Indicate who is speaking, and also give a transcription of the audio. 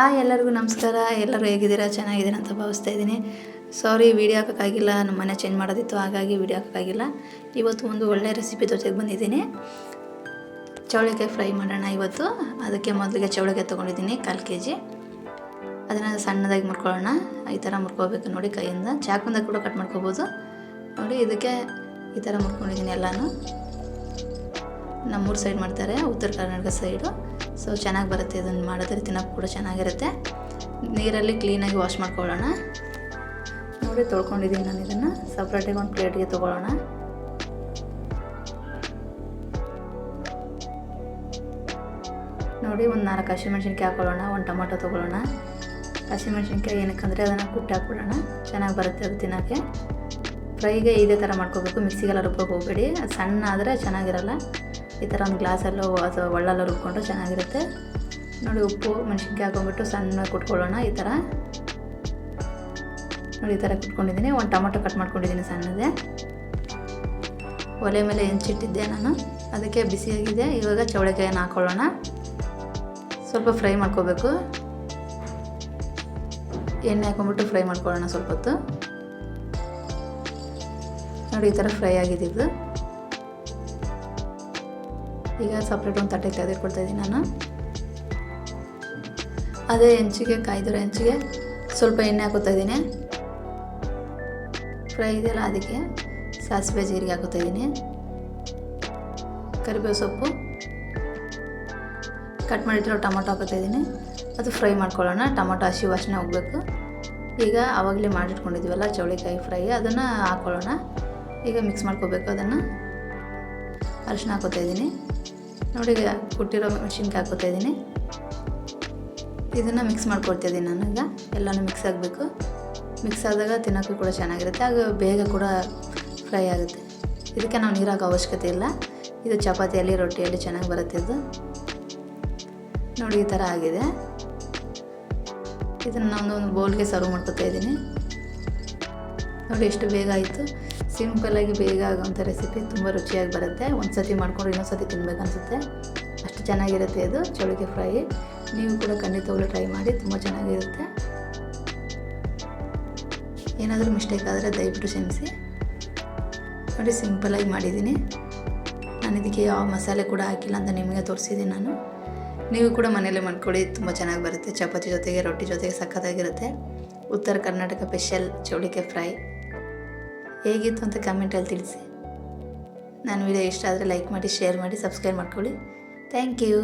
Speaker 1: ಎಲ್ಲರಿಗೂ ನಮಸ್ಕಾರ. ಎಲ್ಲರೂ ಹೇಗಿದ್ದೀರಾ? ಚೆನ್ನಾಗಿದ್ದೀರಾ ಅಂತ ಭಾವಿಸ್ತಾ ಇದ್ದೀನಿ. ಸಾರಿ, ವೀಡಿಯೋ ಹಾಕೋಕ್ಕಾಗಿಲ್ಲ, ನಮ್ಮ ಮನೆ ಚೇಂಜ್ ಮಾಡೋದಿತ್ತು, ಹಾಗಾಗಿ ವೀಡಿಯೋ ಹಾಕೋಕ್ಕಾಗಿಲ್ಲ. ಇವತ್ತು ಒಂದು ಒಳ್ಳೆ ರೆಸಿಪಿ ಜೊತೆಗೆ ಬಂದಿದ್ದೀನಿ. ಚೌಳಿಕಾಯಿ ಫ್ರೈ ಮಾಡೋಣ ಇವತ್ತು. ಅದಕ್ಕೆ ಮೊದಲಿಗೆ ಚೌಳಿಕಾಯಿ ತೊಗೊಂಡಿದ್ದೀನಿ 1/4 kg. ಅದನ್ನು ಸಣ್ಣದಾಗಿ ಮುರ್ಕೊಳ್ಳೋಣ. ಈ ಥರ ಮುರ್ಕೋಬೇಕು ನೋಡಿ, ಕೈಯಿಂದ. ಚಾಕುಂದ ಕೂಡ ಕಟ್ ಮಾಡ್ಕೋಬೋದು ನೋಡಿ. ಇದಕ್ಕೆ ಈ ಥರ ಮುರ್ಕೊಂಡಿದ್ದೀನಿ ಎಲ್ಲನೂ. ನಮ್ಮೂರು ಸೈಡ್ ಮಾಡ್ತಾರೆ, ಉತ್ತರ ಕರ್ನಾಟಕ ಸೈಡು. ಸೊ ಚೆನ್ನಾಗಿ ಬರುತ್ತೆ, ಇದನ್ನು ಮಾಡಿದ್ರೆ ತಿನ್ನೋಕ್ಕೆ ಕೂಡ ಚೆನ್ನಾಗಿರುತ್ತೆ. ನೀರಲ್ಲಿ ಕ್ಲೀನಾಗಿ ವಾಶ್ ಮಾಡ್ಕೊಳ್ಳೋಣ ನೋಡಿ. ತೊಳ್ಕೊಂಡಿದ್ದೀನಿ ನಾನು. ಇದನ್ನು ಸಪ್ರೇಟಾಗಿ ಒಂದು ಪ್ಲೇಟ್ಗೆ ತೊಗೊಳ್ಳೋಣ. ನೋಡಿ, ಒಂದು 4 ಹಸಿಮೆಣ್ಸಿನ್ಕಾಯಿ ಹಾಕೊಳ್ಳೋಣ. ಒಂದು ಟೊಮೊಟೊ ತೊಗೊಳ್ಳೋಣ. ಹಸಿಮೆಣ್ಸಿನ್ಕಾಯಿ ಏನಕ್ಕಂದರೆ ಅದನ್ನು ಕುಟ್ಟಿ ಹಾಕ್ಬಿಡೋಣ, ಚೆನ್ನಾಗಿ ಬರುತ್ತೆ ಅದು ತಿನ್ನೋಕ್ಕೆ. ಫ್ರೈಗೆ ಇದೇ ಥರ ಮಾಡ್ಕೋಬೇಕು, ಮಿಕ್ಸಿಗೆಲ್ಲ ರುಬ್ಬೋಕೆ ಹೋಗಬೇಡಿ. ಅದು ಸಣ್ಣ ಆದರೆ ಚೆನ್ನಾಗಿರಲ್ಲ. ಈ ಥರ ಒಂದು ಗ್ಲಾಸಲ್ಲೋ ಅಥವಾ ಒಳ್ಳಲ್ಲೋ ರುಬ್ಕೊಂಡು ಚೆನ್ನಾಗಿರುತ್ತೆ ನೋಡಿ. ಉಪ್ಪು ಮೆಣಸಿನ್ಕಾಯಿ ಹಾಕೊಂಡ್ಬಿಟ್ಟು ಸಣ್ಣ ಕುಟ್ಕೊಳ್ಳೋಣ. ಈ ಥರ ನೋಡಿ, ಈ ಥರ ಕುಟ್ಕೊಂಡಿದ್ದೀನಿ. ಒಂದು ಟೊಮೊಟೊ ಕಟ್ ಮಾಡ್ಕೊಂಡಿದ್ದೀನಿ ಸಣ್ಣದೇ. ಒಲೆ ಮೇಲೆ ಹೆಂಚಿಟ್ಟಿದ್ದೆ ನಾನು, ಅದಕ್ಕೆ ಬಿಸಿಯಾಗಿದೆ. ಇವಾಗ ಚೌಳಿಕಾಯನ್ನು ಹಾಕ್ಕೊಳ್ಳೋಣ. ಸ್ವಲ್ಪ ಫ್ರೈ ಮಾಡ್ಕೋಬೇಕು. ಎಣ್ಣೆ ಹಾಕೊಂಡ್ಬಿಟ್ಟು ಫ್ರೈ ಮಾಡ್ಕೊಳ್ಳೋಣ ಸ್ವಲ್ಪ ಹೊತ್ತು ನೋಡಿ. ಈ ಥರ ಫ್ರೈ ಆಗಿದ್ದು. ಈಗ ಸಪ್ರೇಟ್ ಒಂದು ತಟ್ಟೆ ತೆಗೆದಿಟ್ಕೊಳ್ತಾಯಿದ್ದೀನಿ ನಾನು. ಅದೇ ಹೆಂಚಿಗೆ, ಕಾಯ್ದಿರೋ ಹೆಂಚಿಗೆ ಸ್ವಲ್ಪ ಎಣ್ಣೆ ಹಾಕೋತಾಯಿದ್ದೀನಿ. ಫ್ರೈ ಇದೆಯಲ್ಲ, ಅದಕ್ಕೆ ಸಾಸಿವೆ ಜೀರಿಗೆ ಹಾಕೋತಾಯಿದ್ದೀನಿ. ಕರಿಬೇವು ಸೊಪ್ಪು, ಕಟ್ ಮಾಡಿಟ್ಟಿರೋ ಟೊಮೊಟೊ ಹಾಕೋತಾಯಿದ್ದೀನಿ. ಅದು ಫ್ರೈ ಮಾಡ್ಕೊಳ್ಳೋಣ. ಟೊಮೊಟೊ ಹಸಿ ವಾಸನೆ ಹೋಗಬೇಕು. ಈಗ ಆವಾಗಲೇ ಮಾಡಿಟ್ಕೊಂಡಿದ್ದೀವಲ್ಲ ಚೌಳಿಕಾಯಿ ಫ್ರೈ, ಅದನ್ನು ಹಾಕ್ಕೊಳ್ಳೋಣ. ಈಗ ಮಿಕ್ಸ್ ಮಾಡ್ಕೋಬೇಕು ಅದನ್ನು. ಅರಿಶಿನ ಹಾಕೋತಾಯಿದ್ದೀನಿ ನೋಡಿ. ಕುಟ್ಟಿರೋ ಮೆಣಸಿನ್ಕಾಯಿ ಹಾಕೋತಾಯಿದ್ದೀನಿ. ಇದನ್ನು ಮಿಕ್ಸ್ ಮಾಡ್ಕೊಳ್ತಾಯಿದ್ದೀನಿ ನಾನು. ಈಗ ಎಲ್ಲನೂ ಮಿಕ್ಸ್ ಆಗಬೇಕು. ಮಿಕ್ಸ್ ಆದಾಗ ತಿನ್ನೋಕ್ಕೂ ಕೂಡ ಚೆನ್ನಾಗಿರುತ್ತೆ, ಆಗ ಬೇಗ ಕೂಡ ಫ್ರೈ ಆಗುತ್ತೆ. ಇದಕ್ಕೆ ನಾವು ನೀರು ಹಾಕೋ ಅವಶ್ಯಕತೆ ಇಲ್ಲ. ಇದು ಚಪಾತಿಯಲ್ಲಿ, ರೊಟ್ಟಿಯಲ್ಲಿ ಚೆನ್ನಾಗಿ ಬರುತ್ತೆ ಇದು ನೋಡಿ. ಈ ಥರ ಆಗಿದೆ. ಇದನ್ನು ನಾನು ಒಂದು ಬೌಲ್ಗೆ ಸರ್ವ್ ಮಾಡ್ಕೊತಾಯಿದ್ದೀನಿ ನೋಡಿ. ಎಷ್ಟು ಬೇಗ ಆಯಿತು. ಸಿಂಪಲ್ಲಾಗಿ ಬೇಗ ಆಗೋವಂಥ ರೆಸಿಪಿ, ತುಂಬ ರುಚಿಯಾಗಿ ಬರುತ್ತೆ. ಒಂದು ಸತಿ ಮಾಡ್ಕೊಂಡು ಇನ್ನೊಂದು ಸತಿ ತಿನ್ಬೇಕು ಅನಿಸುತ್ತೆ, ಅಷ್ಟು ಚೆನ್ನಾಗಿರುತ್ತೆ ಇದು ಚೌಳಿಕಾಯಿ ಫ್ರೈ. ನೀವು ಕೂಡ ಖಂಡಿತವಾಗ್ಲೂ ಟ್ರೈ ಮಾಡಿ, ತುಂಬ ಚೆನ್ನಾಗಿರುತ್ತೆ. ಏನಾದರೂ ಮಿಸ್ಟೇಕ್ ಆದರೆ ದಯವಿಟ್ಟು ಕ್ಷಮಿಸಿ ನೋಡಿ. ಸಿಂಪಲ್ಲಾಗಿ ಮಾಡಿದ್ದೀನಿ ನಾನು. ಇದಕ್ಕೆ ಯಾವ ಮಸಾಲೆ ಕೂಡ ಹಾಕಿಲ್ಲ ಅಂತ ನಿಮಗೆ ತೋರಿಸಿದ್ದೀನಿ ನಾನು. ನೀವು ಕೂಡ ಮನೆಯಲ್ಲೇ ಮಾಡ್ಕೊಳ್ಳಿ, ತುಂಬ ಚೆನ್ನಾಗಿ ಬರುತ್ತೆ. ಚಪಾತಿ ಜೊತೆಗೆ, ರೊಟ್ಟಿ ಜೊತೆಗೆ ಸಖತ್ತಾಗಿರುತ್ತೆ. ಉತ್ತರ ಕರ್ನಾಟಕ ಸ್ಪೆಷಲ್ ಚೌಳಿಕಾಯಿ ಫ್ರೈ ಹೇಗಿತ್ತು ಅಂತ ಕಮೆಂಟಲ್ಲಿ ತಿಳಿಸಿ. ನನ್ನ ವಿಡಿಯೋ ಇಷ್ಟ ಆದರೆ ಲೈಕ್ ಮಾಡಿ, ಶೇರ್ ಮಾಡಿ, ಸಬ್ಸ್ಕ್ರೈಬ್ ಮಾಡ್ಕೊಳ್ಳಿ. Thank you.